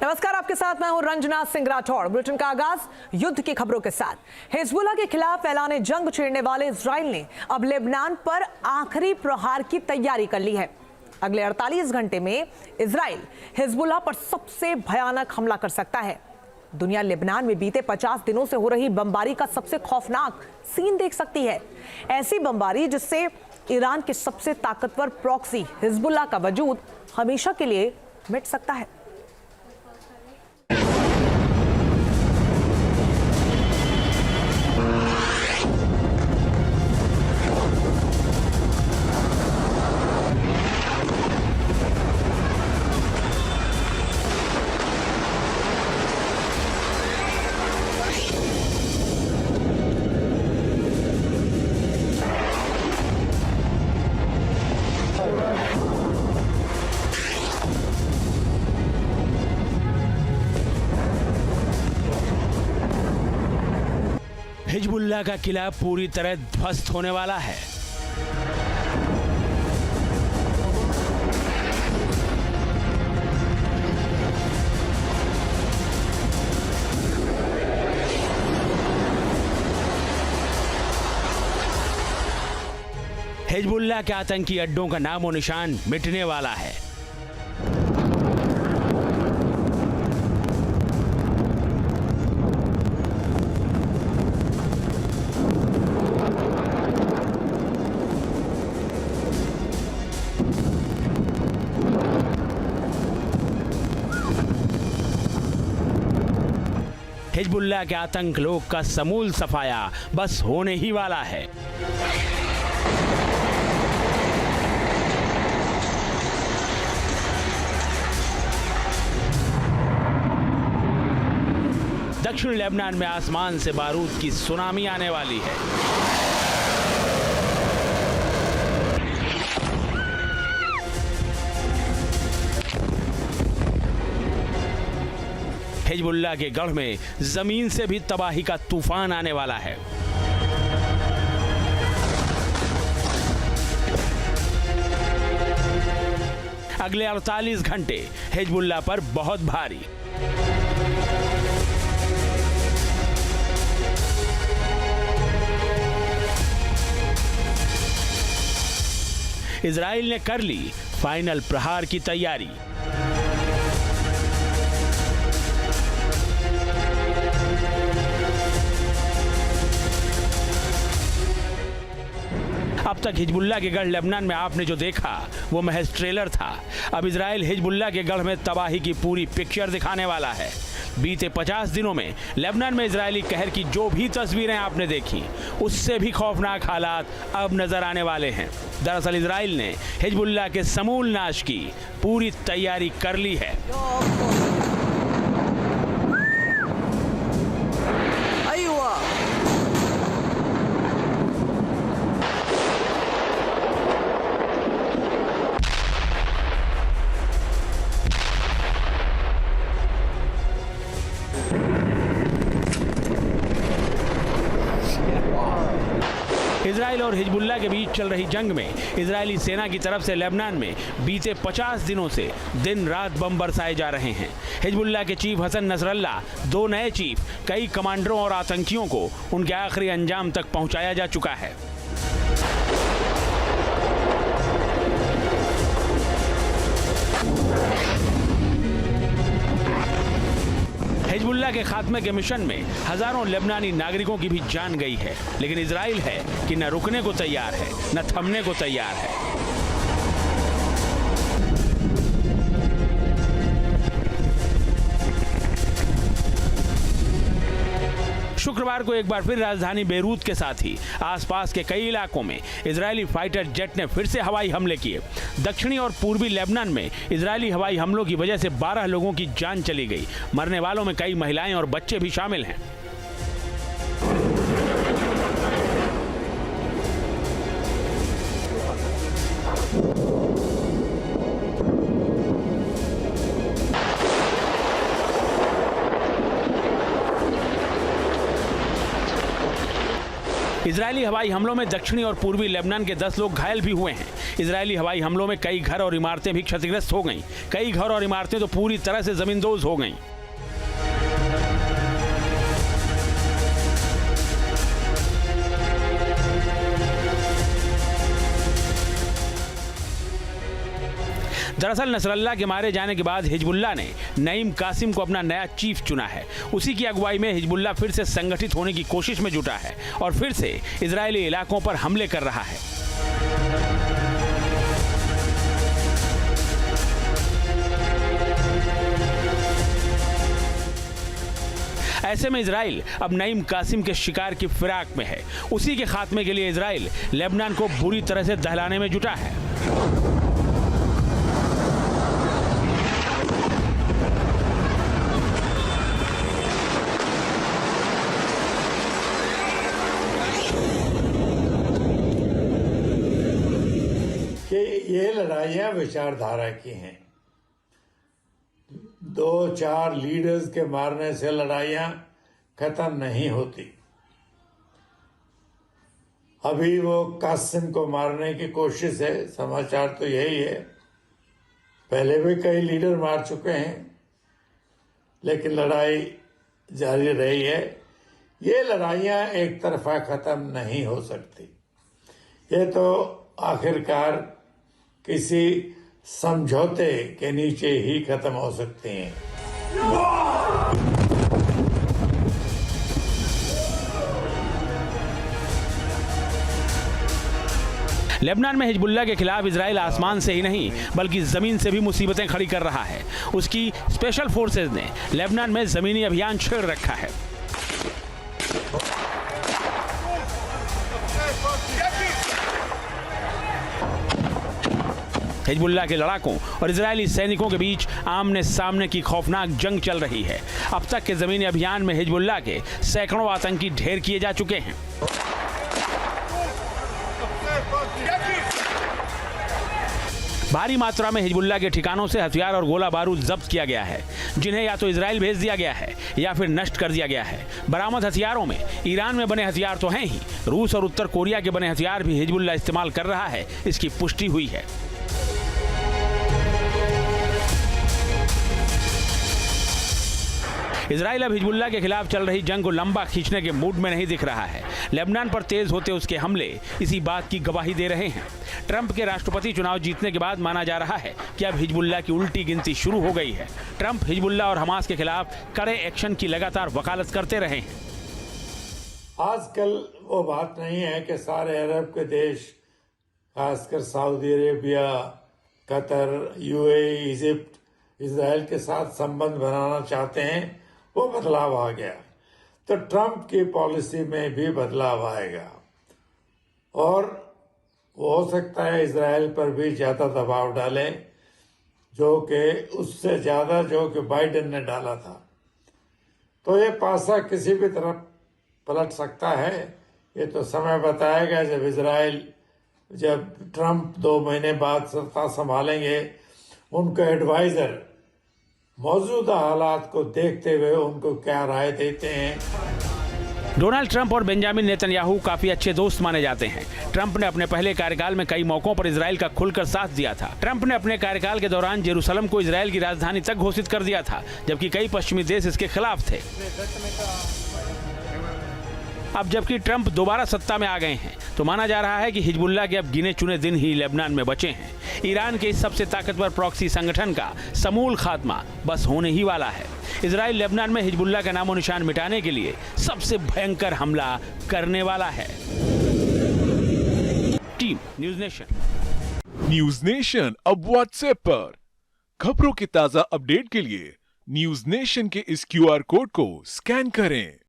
नमस्कार, आपके साथ मैं हूं रंजना सिंह राठौड़। बुलेटिन का आगाज युद्ध की खबरों के साथ। हिजबुल्लाह के खिलाफ ऐलाने जंग छेड़ने वाले इजराइल ने अब लेबनान पर आखिरी प्रहार की तैयारी कर ली है। अगले 48 घंटे में इजराइल हिजबुल्लाह पर सबसे भयानक हमला कर सकता है। दुनिया लेबनान में बीते 50 दिनों से हो रही बमबारी का सबसे खौफनाक सीन देख सकती है। ऐसी बमबारी जिससे ईरान के सबसे ताकतवर प्रॉक्सी हिजबुल्लाह का वजूद हमेशा के लिए मिट सकता है। हिजबुल्लाह का किला पूरी तरह ध्वस्त होने वाला है। हिजबुल्लाह के आतंकी अड्डों का नामो निशान मिटने वाला है। हिजबुल्लाह के आतंक लोग का समूल सफाया बस होने ही वाला है। दक्षिण लेबनान में आसमान से बारूद की सुनामी आने वाली है। हिजबुल्लाह के गढ़ में जमीन से भी तबाही का तूफान आने वाला है। अगले 48 घंटे हिजबुल्लाह पर बहुत भारी। इजराइल ने कर ली फाइनल प्रहार की तैयारी। अब तक हिजबुल्लाह के गढ़ लेबनान में आपने जो देखा वो महज ट्रेलर था। अब इजराइल हिजबुल्लाह के गढ़ में तबाही की पूरी पिक्चर दिखाने वाला है। बीते 50 दिनों में लेबनान में इजरायली कहर की जो भी तस्वीरें आपने देखी उससे भी खौफनाक हालात अब नजर आने वाले हैं। दरअसल इजराइल ने हिजबुल्लाह के समूल नाश की पूरी तैयारी कर ली है। इजराइल और हिजबुल्लाह के बीच चल रही जंग में इजरायली सेना की तरफ से लेबनान में बीते 50 दिनों से दिन रात बम बरसाए जा रहे हैं। हिजबुल्लाह के चीफ हसन नसरल्ला, 2 नए चीफ, कई कमांडरों और आतंकियों को उनके आखिरी अंजाम तक पहुंचाया जा चुका है। हिजबुल्लाह के खात्मे के मिशन में हजारों लेबनानी नागरिकों की भी जान गई है, लेकिन इजराइल है कि न रुकने को तैयार है न थमने को तैयार है। शुक्रवार को एक बार फिर राजधानी बेरूत के साथ ही आसपास के कई इलाकों में इजरायली फाइटर जेट ने फिर से हवाई हमले किए। दक्षिणी और पूर्वी लेबनान में इजरायली हवाई हमलों की वजह से 12 लोगों की जान चली गई। मरने वालों में कई महिलाएं और बच्चे भी शामिल हैं। इजरायली हवाई हमलों में दक्षिणी और पूर्वी लेबनान के 10 लोग घायल भी हुए हैं। इजरायली हवाई हमलों में कई घर और इमारतें भी क्षतिग्रस्त हो गईं। कई घर और इमारतें तो पूरी तरह से जमींदोज हो गईं। दरअसल नसरल्लाह के मारे जाने के बाद हिजबुल्लाह ने नईम कासिम को अपना नया चीफ चुना है। उसी की अगुवाई में हिजबुल्लाह फिर से संगठित होने की कोशिश में जुटा है और फिर से इजरायली इलाकों पर हमले कर रहा है। ऐसे में इजराइल अब नईम कासिम के शिकार की फिराक में है। उसी के खात्मे के लिए इजराइल लेबनान को बुरी तरह से दहलाने में जुटा है। कि ये लड़ाइयाँ विचारधारा की हैं। 2-4 लीडर्स के मारने से लड़ाइयाँ खत्म नहीं होती। अभी वो कासिम को मारने की कोशिश है, समाचार तो यही है। पहले भी कई लीडर मार चुके हैं, लेकिन लड़ाई जारी रही है। ये लड़ाइयाँ एक तरफा खत्म नहीं हो सकती। ये तो आखिरकार किसी समझौते के नीचे ही खत्म हो सकते हैं। लेबनान में हिजबुल्लाह के खिलाफ इजराइल आसमान से ही नहीं बल्कि जमीन से भी मुसीबतें खड़ी कर रहा है। उसकी स्पेशल फोर्सेज ने लेबनान में जमीनी अभियान छेड़ रखा है। हिजबुल्लाह के लड़ाकों और इजरायली सैनिकों के बीच आमने सामने की खौफनाक जंग चल रही है। अब तक के जमीनी अभियान में हिजबुल्लाह के सैकड़ों आतंकी ढेर किए जा चुके हैं। भारी मात्रा में हिजबुल्लाह के ठिकानों से हथियार और गोला बारूद जब्त किया गया है, जिन्हें या तो इजराइल भेज दिया गया है या फिर नष्ट कर दिया गया है। बरामद हथियारों में ईरान में बने हथियार तो हैं ही, रूस और उत्तर कोरिया के बने हथियार भी हिजबुल्लाह इस्तेमाल कर रहा है, इसकी पुष्टि हुई है। इजराइल अब हिजबुल्लाह के खिलाफ चल रही जंग को लंबा खींचने के मूड में नहीं दिख रहा है। लेबनान पर तेज होते उसके हमले इसी बात की गवाही दे रहे हैं। ट्रंप के राष्ट्रपति चुनाव जीतने के बाद माना जा रहा है कि अब हिजबुल्लाह की उल्टी गिनती शुरू हो गई है। ट्रंप हिजबुल्लाह और हमास के खिलाफ कड़े एक्शन की लगातार वकालत करते रहे हैं। आजकल वो बात नहीं है कि सारे अरब के देश, खासकर Saudi Arabia, Qatar, UAE, Egypt, Israel के साथ संबंध बनाना चाहते हैं। वो बदलाव आ गया, तो ट्रंप की पॉलिसी में भी बदलाव आएगा और वो हो सकता है इजराइल पर भी ज़्यादा दबाव डाले, जो कि उससे ज़्यादा जो कि बाइडेन ने डाला था। तो ये पासा किसी भी तरफ पलट सकता है। ये तो समय बताएगा। जब ट्रंप 2 महीने बाद सत्ता संभालेंगे, उनका एडवाइजर मौजूदा हालात को देखते हुए उनको क्या राय देते हैं। डोनाल्ड ट्रंप और बेंजामिन नेतन्याहू काफी अच्छे दोस्त माने जाते हैं। ट्रंप ने अपने पहले कार्यकाल में कई मौकों पर इजराइल का खुलकर साथ दिया था। ट्रंप ने अपने कार्यकाल के दौरान जेरूसलम को इजराइल की राजधानी तक घोषित कर दिया था, जबकि कई पश्चिमी देश इसके खिलाफ थे। अब जबकि ट्रंप दोबारा सत्ता में आ गए हैं, तो माना जा रहा है कि हिजबुल्लाह के अब गिने चुने दिन ही लेबनान में बचे हैं। ईरान के इस सबसे ताकतवर प्रॉक्सी संगठन का समूल खात्मा बस होने ही वाला है। इजराइल लेबनान में हिजबुल्लाह का नामो निशान मिटाने के लिए सबसे भयंकर हमला करने वाला है। Team news nation. News nation अब व्हाट्सएप पर खबरों के ताजा अपडेट के लिए न्यूज नेशन के इस QR कोड को स्कैन करें।